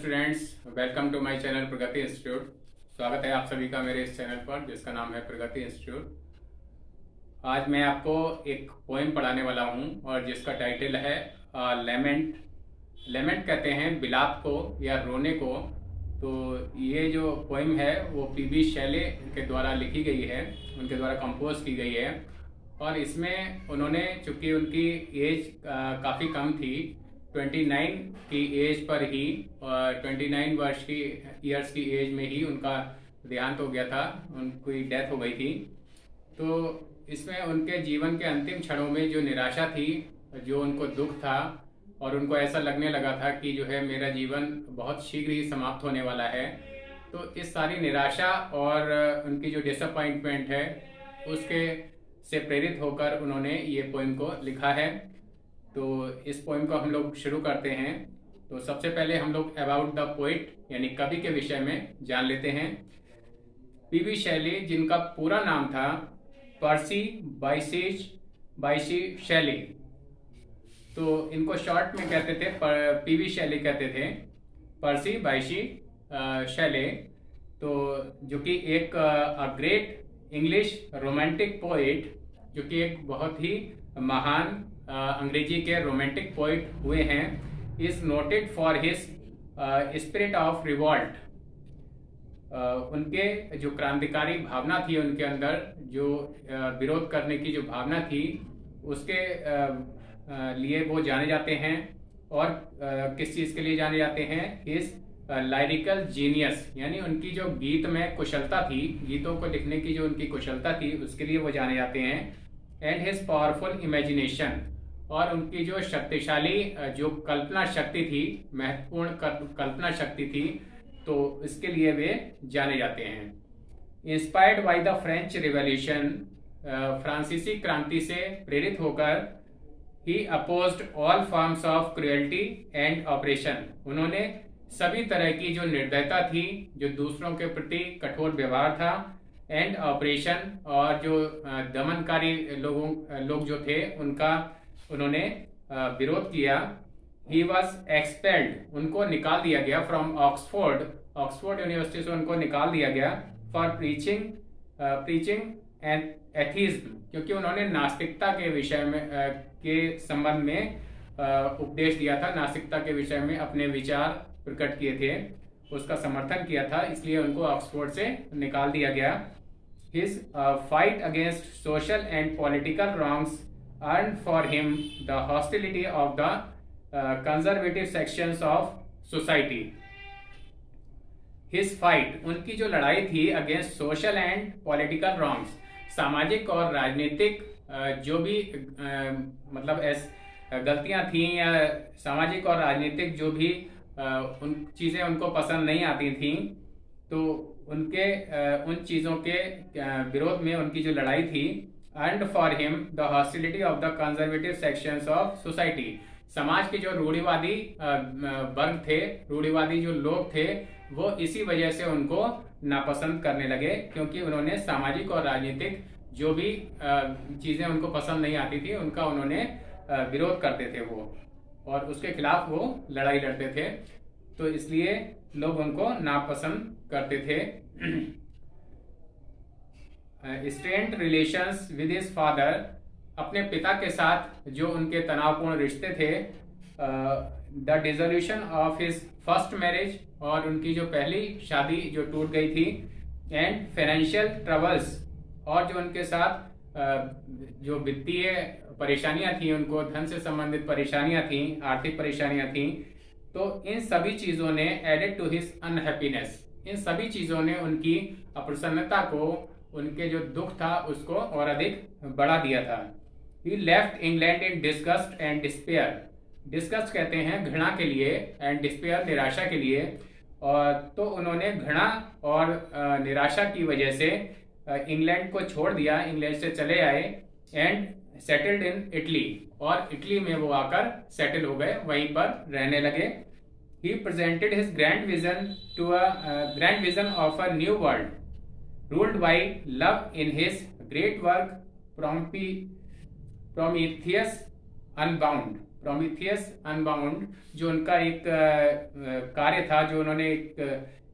Students, welcome to my channel Pragati institute. स्वागत है आप सभी का मेरे इस चैनल पर जिसका नाम है प्रगति इंस्टीट्यूट। आज मैं आपको एक पोएम पढ़ाने वाला हूं और जिसका टाइटल है लेमेंट। लेमेंट कहते हैं बिलाप को या रोने को। तो ये जो पोएम है वो पीबी शैले के द्वारा लिखी गई है, उनके द्वारा कंपोज की गई है। और इसमें उन्होंने, चूँकि उनकी एज काफ़ी कम थी, 29 की एज पर ही, 29 वर्ष की ईयर्स की एज में ही उनका देहांत हो गया था, उनकी डेथ हो गई थी। तो इसमें उनके जीवन के अंतिम क्षणों में जो निराशा थी, जो उनको दुख था और उनको ऐसा लगने लगा था कि जो है मेरा जीवन बहुत शीघ्र ही समाप्त होने वाला है। तो इस सारी निराशा और उनकी जो डिसअपॉइंटमेंट है उसके से प्रेरित होकर उन्होंने ये पोएम को लिखा है। तो इस पोएम को हम लोग शुरू करते हैं। तो सबसे पहले हम लोग अबाउट द पोइट यानी कवि के विषय में जान लेते हैं। पीबी शैले, जिनका पूरा नाम था पर्सी बायसी शैले, तो इनको शॉर्ट में कहते थे पीबी शैले कहते थे, पर्सी बायसी शैले। तो जो कि एक ग्रेट इंग्लिश रोमांटिक पोइट, जो कि एक बहुत ही महान अंग्रेजी के रोमांटिक पोइट हुए हैं, is noted for his spirit of revolt. उनके जो क्रांतिकारी भावना थी उनके अंदर, जो विरोध करने की जो भावना थी, उसके लिए वो जाने जाते हैं। और किस चीज़ के लिए जाने जाते हैं? हिज लाइरिकल जीनियस, यानी उनकी जो गीत में कुशलता थी, गीतों को लिखने की जो उनकी कुशलता थी, उसके लिए वो जाने जाते हैं। एंड हिज पावरफुल इमेजिनेशन, और उनकी जो शक्तिशाली जो कल्पना शक्ति थी, महत्वपूर्ण कल्पना शक्ति थी, तो इसके लिए वे जाने जाते हैं। Inspired by the French revolution, फ्रांसीसी क्रांति से प्रेरित होकर, he opposed all forms of cruelty and operation, उन्होंने सभी तरह की जो निर्दयता थी, जो दूसरों के प्रति कठोर व्यवहार था, एंड ऑपरेशन, और जो दमनकारी लोग जो थे उनका उन्होंने विरोध किया। ही वॉज एक्सपेल्ड, उनको निकाल दिया गया फ्रॉम ऑक्सफोर्ड यूनिवर्सिटी से उनको निकाल दिया गया फॉर प्रीचिंग एंड एथीज्म, क्योंकि उन्होंने नास्तिकता के विषय में के संबंध में उपदेश दिया था, नास्तिकता के विषय में अपने विचार प्रकट किए थे, उसका समर्थन किया था, इसलिए उनको ऑक्सफोर्ड से निकाल दिया गया। His fight against social and political wrongs earned for him the hostility of the conservative sections of society. His fight, उनकी जो लड़ाई थी against social and political wrongs, सामाजिक और राजनीतिक जो भी मतलब गलतियां थी, या सामाजिक और राजनीतिक जो भी उन चीज़ें उनको पसंद नहीं आती थी, तो उनके उन चीज़ों के विरोध में उनकी जो लड़ाई थी। And for him the hostility of the conservative sections of society, समाज के जो रूढ़िवादी वर्ग थे, रूढ़िवादी जो लोग थे, वो इसी वजह से उनको नापसंद करने लगे, क्योंकि उन्होंने सामाजिक और राजनीतिक जो भी चीज़ें उनको पसंद नहीं आती थी उनका उन्होंने विरोध करते थे वो, और उसके खिलाफ वो लड़ाई लड़ते थे, तो इसलिए लोग उनको नापसंद करते थे। Strained relations with his father, अपने पिता के साथ जो उनके तनावपूर्ण रिश्ते थे। The dissolution of his first marriage, और उनकी जो पहली शादी जो टूट गई थी। एंड फाइनेंशियल ट्रबल्स, और जो उनके साथ जो वित्तीय परेशानियां थी, उनको धन से संबंधित परेशानियां थी, आर्थिक परेशानियां थी, तो इन सभी चीज़ों ने एडेड टू हिज अनहैप्पीनेस, इन सभी चीज़ों ने उनकी अप्रसन्नता को, उनके जो दुख था उसको और अधिक बढ़ा दिया था। He left England in disgust and despair, disgust कहते हैं घृणा के लिए, एंड डिस्पेयर निराशा के लिए। और तो उन्होंने घृणा और निराशा की वजह से इंग्लैंड को छोड़ दिया, इंग्लैंड से चले आए। एंड सेटल्ड इन इटली, और इटली में वो आकर सेटल हो गए, वहीं पर रहने लगे। He presented his grand vision of a new world ruled by love in his great work Prometheus Unbound. Prometheus unbound जो उनका एक कार्य था, जो उन्होंने एक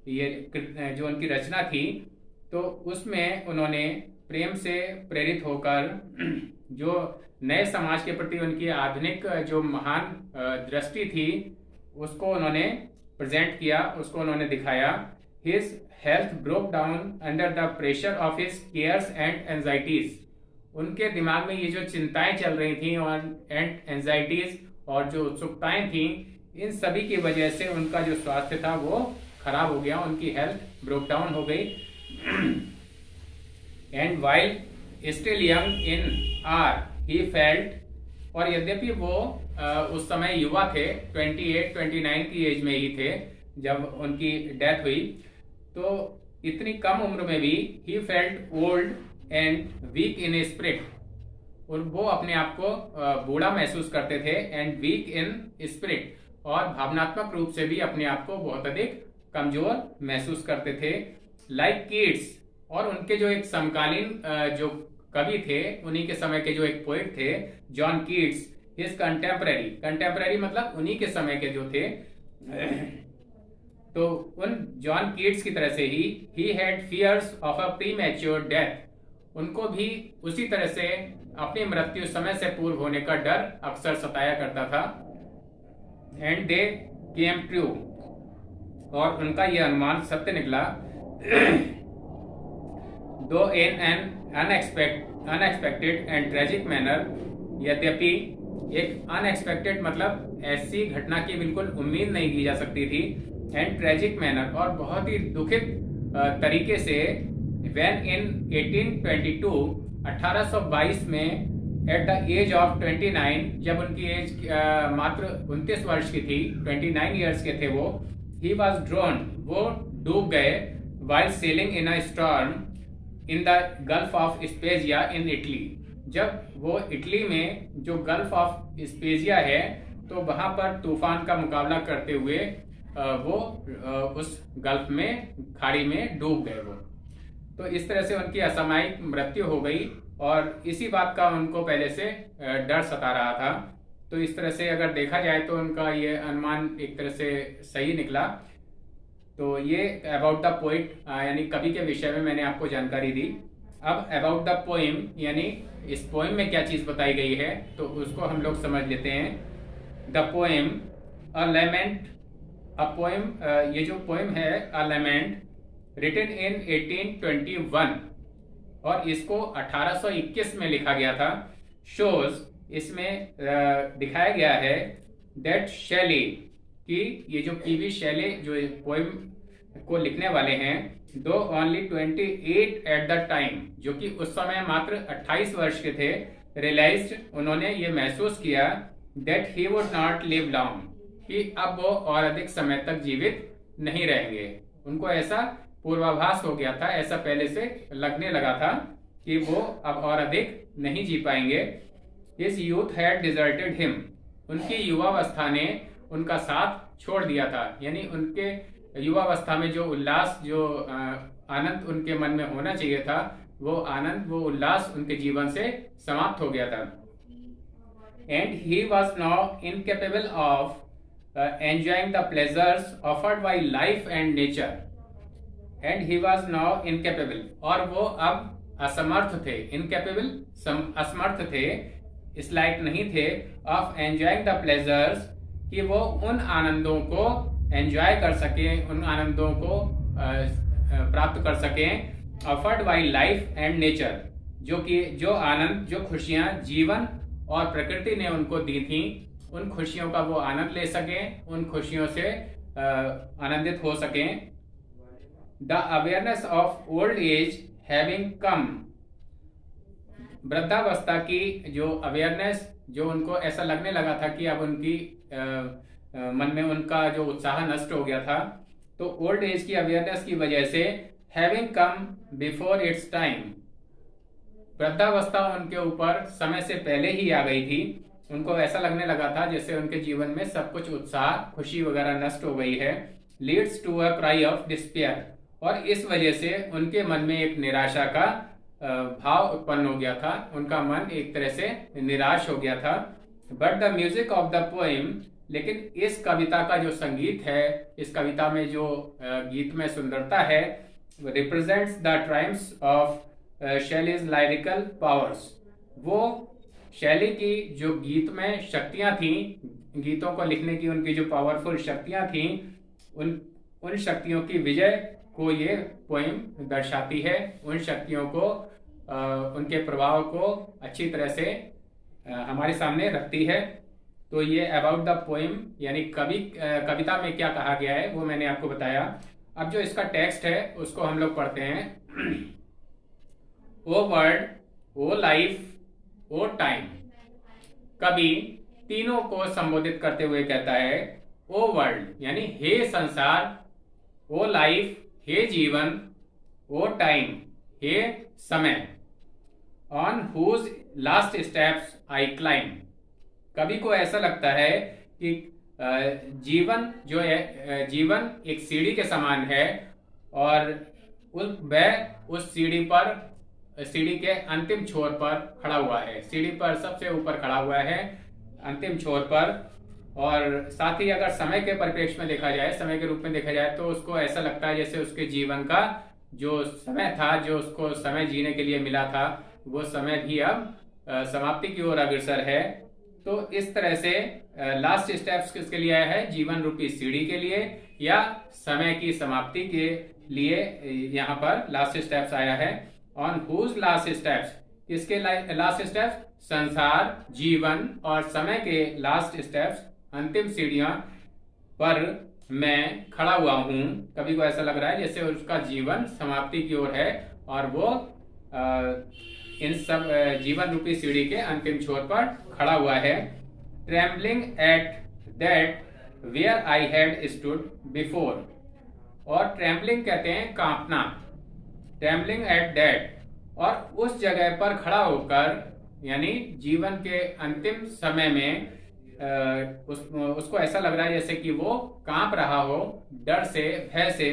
ये जो उनकी रचना थी, तो उसमें उन्होंने प्रेम से प्रेरित होकर जो नए समाज के प्रति उनकी आधुनिक जो महान दृष्टि थी उसको उन्होंने प्रेजेंट किया, उसको उन्होंने दिखाया। His health broke down under the pressure of his cares and anxieties. उनके दिमाग में ये जो चिंताएं चल रही थी और एंड एंजाइटीज और जो उत्सुकताएं थी, इन सभी की वजह से उनका जो स्वास्थ्य था वो खराब हो गया, उनकी हेल्थ ब्रोक डाउन हो गई। And while still young in are he felt, और यद्यपि वो उस समय युवा थे, 28-29 की एज में ही थे जब उनकी डेथ हुई, तो इतनी कम उम्र में भी he felt old and weak in spirit, और वो अपने आप को बूढ़ा महसूस करते थे, एंड वीक इन स्पिरिट, और भावनात्मक रूप से भी अपने आप को बहुत अधिक कमजोर महसूस करते थे। लाइक कीट्स, और उनके जो एक समकालीन जो कवि थे, उन्हीं के समय के जो एक पोइट थे जॉन कीट्स, हिज कंटेम्पररी मतलब उन्हीं के समय के जो थे, तो उन जॉन कीट्स की तरह से he had fears of a premature death, उनको भी उसी तरह से अपनी मृत्यु समय से पूर्व होने का डर अक्सर सताया करता था। एंड दे केम ट्रू, और उनका यह अनुमान सत्य निकला। दो in an unexpected and tragic manner, यद्यपि एक अनएक्सपेक्टेड मतलब ऐसी घटना की बिल्कुल उम्मीद नहीं की जा सकती थी, एंड ट्रेजिक मैनर और बहुत ही दुखित तरीके से, व्हेन इन 1822 में एट द एज ऑफ 29, जब उनकी एज मात्र 29 वर्ष की थी, 29 ईयर्स के थे वो, ही वॉज ड्रोन, वो डूब गए, while sailing in a storm in the gulf of Spezia in Italy. जब वो इटली में जो गल्फ ऑफ स्पेजिया है, तो वहां पर तूफान का मुकाबला करते हुए वो उस गल्फ में, खाड़ी में डूब गए वो। तो इस तरह से उनकी असामयिक मृत्यु हो गई, और इसी बात का उनको पहले से डर सता रहा था। तो इस तरह से अगर देखा जाए तो उनका ये अनुमान एक तरह से सही निकला। तो ये अबाउट द पोइट यानी कवि के विषय में मैंने आपको जानकारी दी। अब अबाउट द पोइम, यानी इस पोइम में क्या चीज बताई गई है, तो उसको हम लोग समझ लेते हैं। The poem a lament, a poem, ये जो पोइम है अ लेमेंट, रिटन इन 1821, और इसको 1821 में लिखा गया था। शोज, इसमें दिखाया गया है दैट शैली, कि ये जो पीवी शैली जो पोइम को लिखने वाले हैं, दो ओनली 28 एट द टाइम, जो कि उस समय मात्र 28 वर्ष के थे, रियलाइज्ड, उन्होंने ये महसूस किया that he would not live long, कि अब वो और अधिक समय तक जीवित नहीं रहेंगे। उनको ऐसा पूर्वाभास हो गया था, ऐसा पहले से लगने लगा था कि वो अब और अधिक नहीं जी पाएंगे। His youth had deserted him, उनकी युवावस्था ने उनका साथ छोड़ दिया था, यानी उनके युवावस्था में जो उल्लास, जो आनंद उनके मन में होना चाहिए था, वो आनंद, वो उल्लास उनके जीवन से समाप्त हो गया था। And he was now incapable of enjoying the pleasures offered by life and nature. And he was now incapable, और वो अब असमर्थ थे, इनकेपेबल असमर्थ थे, इस लायक नहीं थे, ऑफ एंजॉइंग द प्लेजर्स, कि वो उन आनंदों को एंजॉय कर सकें, उन आनंदों को प्राप्त कर सकें, offered by life and nature, जो कि जो आनंद, जो खुशियां जीवन और प्रकृति ने उनको दी थी, उन खुशियों का वो आनंद ले सकें, उन खुशियों से आनंदित हो सकें। The awareness of old age having कम, वृद्धावस्था की जो अवेयरनेस, जो उनको ऐसा लगने लगा था कि अब उनकी मन में उनका जो उत्साह नष्ट हो गया था, तो ओल्ड एज की अवेयरनेस की वजह से, having come before it's time, वृद्धावस्था उनके ऊपर समय से पहले ही आ गई थी। उनको ऐसा लगने लगा था जैसे उनके जीवन में सब कुछ उत्साह, खुशी वगैरह नष्ट हो गई है। Leads to a cry of despair, और इस वजह से उनके मन में एक निराशा का भाव उत्पन्न हो गया था, उनका मन एक तरह से निराश हो गया था। But the music of the poem, लेकिन इस कविता का जो संगीत है, इस कविता में जो गीत में सुंदरता है, represents the triumphs of Shelley's lyrical powers. वो शैली की जो गीत में शक्तियां थी, गीतों को लिखने की उनकी जो पावरफुल शक्तियां थी, उन शक्तियों की विजय को ये पोएम दर्शाती है। उन शक्तियों को उनके प्रभाव को अच्छी तरह से हमारे सामने रखती है। तो ये अबाउट द पोएम यानी कविता में क्या कहा गया है वो मैंने आपको बताया। अब जो इसका टेक्स्ट है उसको हम लोग पढ़ते हैं। ओ वर्ल्ड, ओ लाइफ, ओ टाइम। कवि तीनों को संबोधित करते हुए कहता है, ओ वर्ल्ड यानी हे संसार, ओ लाइफ हे जीवन, ओ टाइम हे समय, on whose last steps I climb. कवि को ऐसा लगता है कि जीवन जो है, जीवन एक सीढ़ी के समान है और वह उस सीढ़ी के अंतिम छोर पर खड़ा हुआ है। सीढ़ी पर सबसे ऊपर खड़ा हुआ है, अंतिम छोर पर। और साथ ही अगर समय के परिप्रेक्ष्य में देखा जाए, समय के रूप में देखा जाए, तो उसको ऐसा लगता है जैसे उसके जीवन का जो समय था, जो उसको समय जीने के लिए मिला था, वो समय भी अब समाप्ति की ओर अग्रसर है। तो इस तरह से लास्ट स्टेप्स किसके लिए आया है? जीवन रूपी सीढ़ी के लिए या समय की समाप्ति के लिए यहाँ पर लास्ट स्टेप्स आया है। ऑन हुज लास्ट स्टेप्स, किसके लास्ट स्टेप्स? संसार, जीवन और समय के लास्ट स्टेप्स, अंतिम सीढ़ियां पर मैं खड़ा हुआ हूं। कवि को ऐसा लग रहा है जैसे उसका जीवन समाप्ति की ओर है और वो इन सब जीवन रूपी सीढ़ी के अंतिम छोर पर खड़ा हुआ है। Trembling at that where I had stood before. और ट्रेम्बलिंग कहते हैं कांपना, ट्रेम्बलिंग एट दैट, और उस जगह पर खड़ा होकर यानी जीवन के अंतिम समय में उसको ऐसा लग रहा है जैसे कि वो कांप रहा हो डर से, भय से।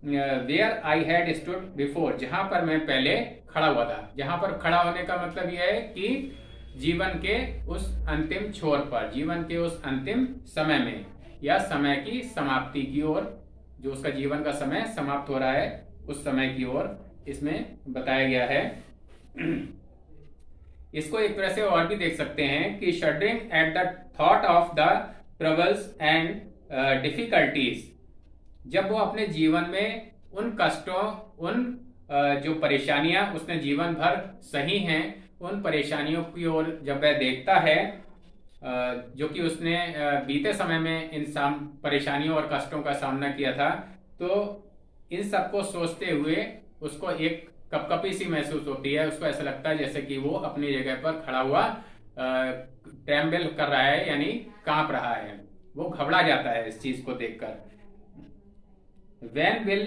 Where I had stood before, जहां पर मैं पहले खड़ा हुआ था। जहां पर खड़ा होने का मतलब यह है कि जीवन के उस अंतिम छोर पर, जीवन के उस अंतिम समय में या समय की समाप्ति की ओर, जो उसका जीवन का समय समाप्त हो रहा है उस समय की ओर इसमें बताया गया है। इसको एक तरह से और भी देख सकते हैं कि shuddering at the thought of the troubles and difficulties, जब वो अपने जीवन में उन कष्टों, उन जो परेशानियां उसने जीवन भर सही हैं, उन परेशानियों की ओर जब वह देखता है जो कि उसने बीते समय में इन परेशानियों और कष्टों का सामना किया था, तो इन सबको सोचते हुए उसको एक कपकपी सी महसूस होती है। उसको ऐसा लगता है जैसे कि वो अपनी जगह पर खड़ा हुआ ट्रेम्बल कर रहा है यानी कांप रहा है, वो घबरा जाता है इस चीज को देखकर। When will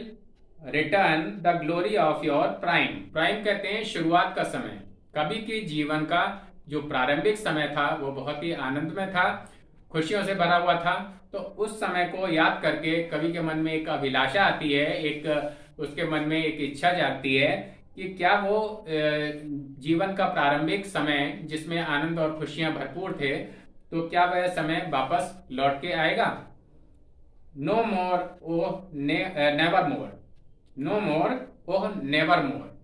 return the glory of your prime? Prime कहते हैं शुरुआत का समय। कवि के जीवन का जो प्रारंभिक समय था वो बहुत ही आनंदमय था, खुशियों से भरा हुआ था। तो उस समय को याद करके कवि के मन में एक अभिलाषा आती है, एक उसके मन में एक इच्छा जागती है कि क्या वो जीवन का प्रारंभिक समय जिसमें आनंद और खुशियां भरपूर थे, तो क्या वह समय वापस लौट के आएगा? नो मोर ओह नेवर मोर, नो मोर ओह नेवर मोर।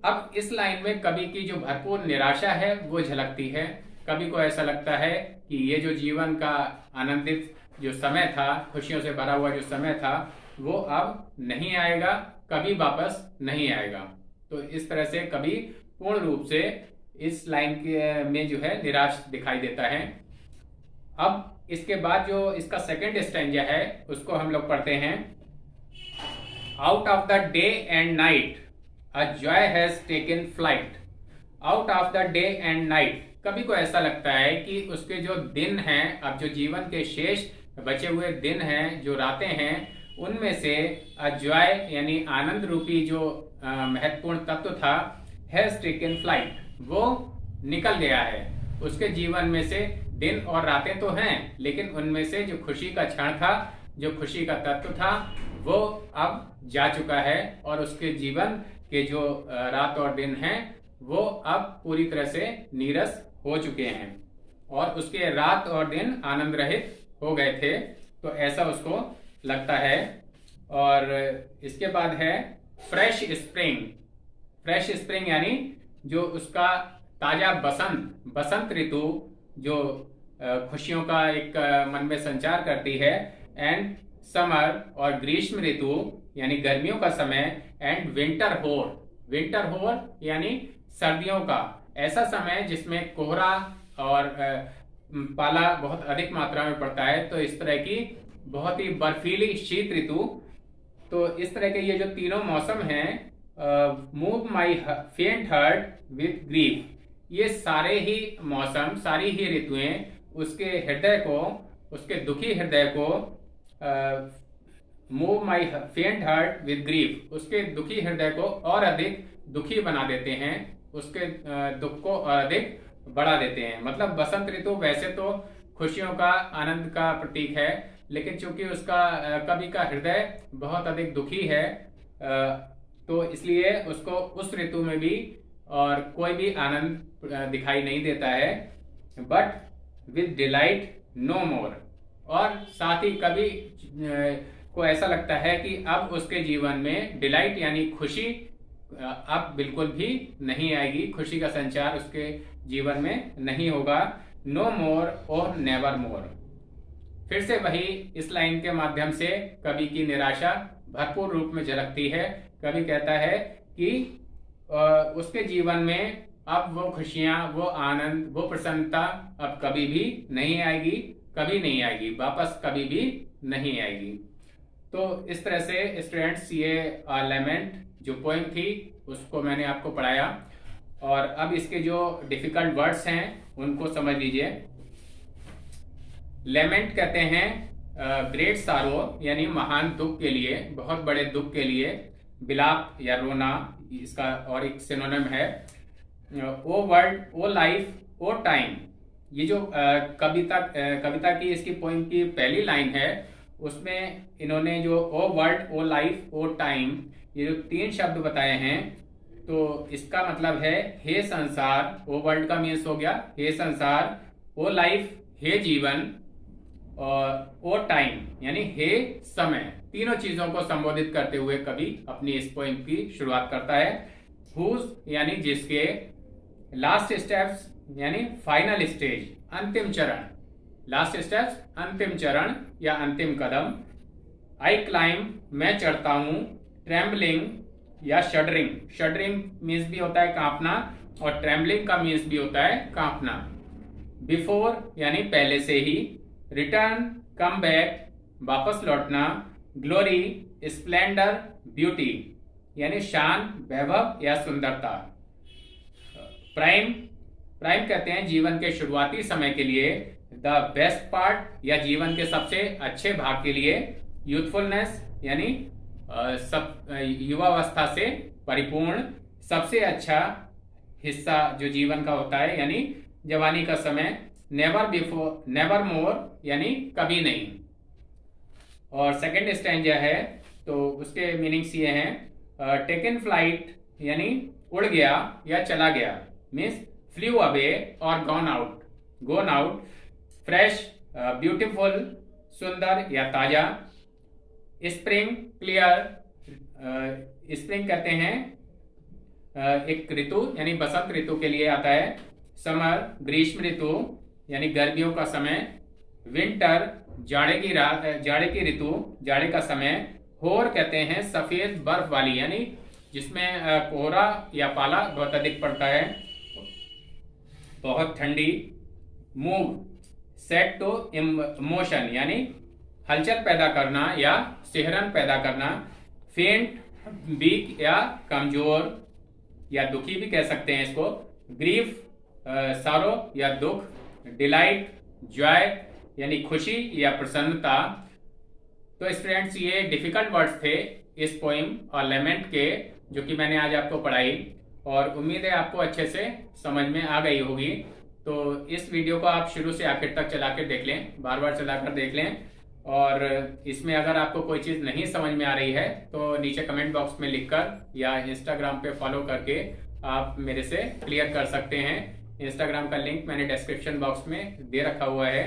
अब इस लाइन में कवि की जो भरपूर निराशा है वो झलकती है। कवि को ऐसा लगता है कि ये जो जीवन का आनंदित जो समय था, खुशियों से भरा हुआ जो समय था, वो अब नहीं आएगा, कभी वापस नहीं आएगा। तो इस तरह से कवि पूर्ण रूप से इस लाइन में जो है निराश दिखाई देता है। अब इसके बाद जो इसका सेकंड स्टैंजा है उसको हम लोग पढ़ते हैं। Out of the day and night a joy has taken flight. Out of the day and night, कभी को ऐसा लगता है कि उसके जो दिन हैं, अब जो जीवन के शेष बचे हुए दिन हैं, जो रातें हैं, उनमें से अ जॉय यानी आनंद रूपी जो महत्वपूर्ण तत्व था, हैज टेकन फ्लाइट, वो निकल गया है। उसके जीवन में से दिन और रातें तो हैं, लेकिन उनमें से जो खुशी का क्षण था, जो खुशी का तत्व था, वो अब जा चुका है और उसके जीवन के जो रात और दिन हैं वो अब पूरी तरह से नीरस हो चुके हैं। और उसके रात और दिन आनंद रहित हो गए थे, तो ऐसा उसको लगता है। और इसके बाद है फ्रेश स्प्रिंग। फ्रेश स्प्रिंग यानी जो उसका ताजा बसंत ऋतु जो खुशियों का एक मन में संचार करती है। एंड समर और ग्रीष्म ऋतु यानी गर्मियों का समय। एंड विंटर होर यानी सर्दियों का ऐसा समय जिसमें कोहरा और पाला बहुत अधिक मात्रा में पड़ता है, तो इस तरह की बहुत ही बर्फीली शीत ऋतु। तो इस तरह के ये जो तीनों मौसम हैं, मूव माई फेंट हार्ट विथ ग्रीफ, ये सारे ही मौसम, सारी ही ऋतुएं उसके हृदय को, उसके दुखी हृदय को मूव माई फेंट हार्ट विथ ग्रीफ, उसके दुखी हृदय को और अधिक दुखी बना देते हैं, उसके दुख को और अधिक बढ़ा देते हैं। मतलब बसंत ऋतु वैसे तो खुशियों का, आनंद का प्रतीक है, लेकिन चूंकि उसका कवि का हृदय बहुत अधिक दुखी है, तो इसलिए उसको उस ऋतु में भी और कोई भी आनंद दिखाई नहीं देता है। बट विद डिलाइट नो मोर, और साथ ही कवि को ऐसा लगता है कि अब उसके जीवन में डिलाइट यानी खुशी अब बिल्कुल भी नहीं आएगी, खुशी का संचार उसके जीवन में नहीं होगा। नो मोर और नेवर मोर। फिर से वही इस लाइन के माध्यम से कवि की निराशा भरपूर रूप में झलकती है। कवि कहता है कि उसके जीवन में अब वो खुशियां, वो आनंद, वो प्रसन्नता अब कभी भी नहीं आएगी, कभी नहीं आएगी, वापस कभी भी नहीं आएगी। तो इस तरह से स्टूडेंट्स ये लेमेंट जो पोएम थी उसको मैंने आपको पढ़ाया, और अब इसके जो डिफिकल्ट वर्ड्स हैं उनको समझ लीजिए। लेमेंट कहते हैं ग्रेट सारो यानी महान दुख के लिए, बहुत बड़े दुख के लिए। बिलाप या रोना इसका और एक सिनोनिम है। ओ वर्ल्ड, ओ लाइफ, ओ टाइम, ये जो कविता की इसकी पोइम की पहली लाइन है, उसमें इन्होंने जो ओ वर्ल्ड, ओ लाइफ, ओ टाइम, ये जो तीन शब्द बताए हैं, तो इसका मतलब है हे संसार। ओ वर्ल्ड का मीन्स हो गया हे संसार, ओ लाइफ हे जीवन, और ओ टाइम यानी हे समय। तीनों चीजों को संबोधित करते हुए कवि अपनी इस पोइम की शुरुआत करता है। हुज यानी जिसके, लास्ट स्टेप्स यानी फाइनल स्टेज, अंतिम चरण, लास्ट स्टेप्स अंतिम चरण या अंतिम कदम। आई क्लाइम मैं चढ़ता हूं, ट्रेम्बलिंग या शडरिंग, शडरिंग मीन्स भी होता है कांपना, और ट्रेम्बलिंग का मीन्स भी होता है कांपना। बिफोर यानी पहले से ही, रिटर्न कम बैक वापस लौटना, ग्लोरी स्प्लेंडर ब्यूटी यानी शान, वैभव या सुंदरता। प्राइम, प्राइम कहते हैं जीवन के शुरुआती समय के लिए, द बेस्ट पार्ट या जीवन के सबसे अच्छे भाग के लिए। यूथफुलनेस यानी युवावस्था से परिपूर्ण, सबसे अच्छा हिस्सा जो जीवन का होता है यानी जवानी का समय। नेवर बिफोर, नेवर मोर यानी कभी नहीं। और सेकंड स्टैंजा है तो उसके मीनिंग्स ये हैं। टेकन फ्लाइट यानी उड़ गया या चला गया, मीन्स फ्लू अवे और गॉन आउट। फ्रेश, ब्यूटीफुल, सुंदर या ताजा। स्प्रिंग, क्लियर, स्प्रिंग कहते हैं एक ऋतु यानी बसंत ऋतु के लिए आता है। समर, ग्रीष्म ऋतु यानी गर्मियों का समय। विंटर, जाड़े की ऋतु, जाड़े का समय। होर कहते हैं सफेद बर्फ वाली यानी जिसमें कोहरा या पाला बहुत अधिक पड़ता है, बहुत ठंडी। मूव, सेट टू इमोशन यानी हलचल पैदा करना या सिहरन पैदा करना। फेंट, वीक या कमजोर या दुखी भी कह सकते हैं इसको। ग्रीफ, सारो या दुख। डिलाइट, जॉय यानी खुशी या प्रसन्नता। तो स्टूडेंट्स ये डिफिकल्ट वर्ड्स थे इस पोइम और लेमेंट के, जो कि मैंने आज आपको पढ़ाई, और उम्मीद है आपको अच्छे से समझ में आ गई होगी। तो इस वीडियो को आप शुरू से आखिर तक चला कर देख लें, बार बार चलाकर देख लें, और इसमें अगर आपको कोई चीज़ नहीं समझ में आ रही है तो नीचे कमेंट बॉक्स में लिखकर या इंस्टाग्राम पे फॉलो करके आप मेरे से क्लियर कर सकते हैं इंस्टाग्राम का लिंक मैंने डिस्क्रिप्शन बॉक्स में दे रखा हुआ है।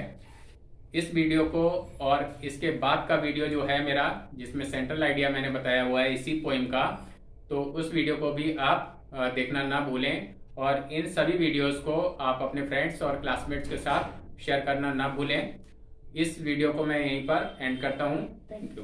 इस वीडियो को और इसके बाद का वीडियो जो है मेरा, जिसमें सेंट्रल आइडिया मैंने बताया हुआ है इसी पोइम का, तो उस वीडियो को भी आप देखना ना भूलें। और इन सभी वीडियोस को आप अपने फ्रेंड्स और क्लासमेट्स के साथ शेयर करना ना भूलें। इस वीडियो को मैं यहीं पर एंड करता हूँ। Thank you.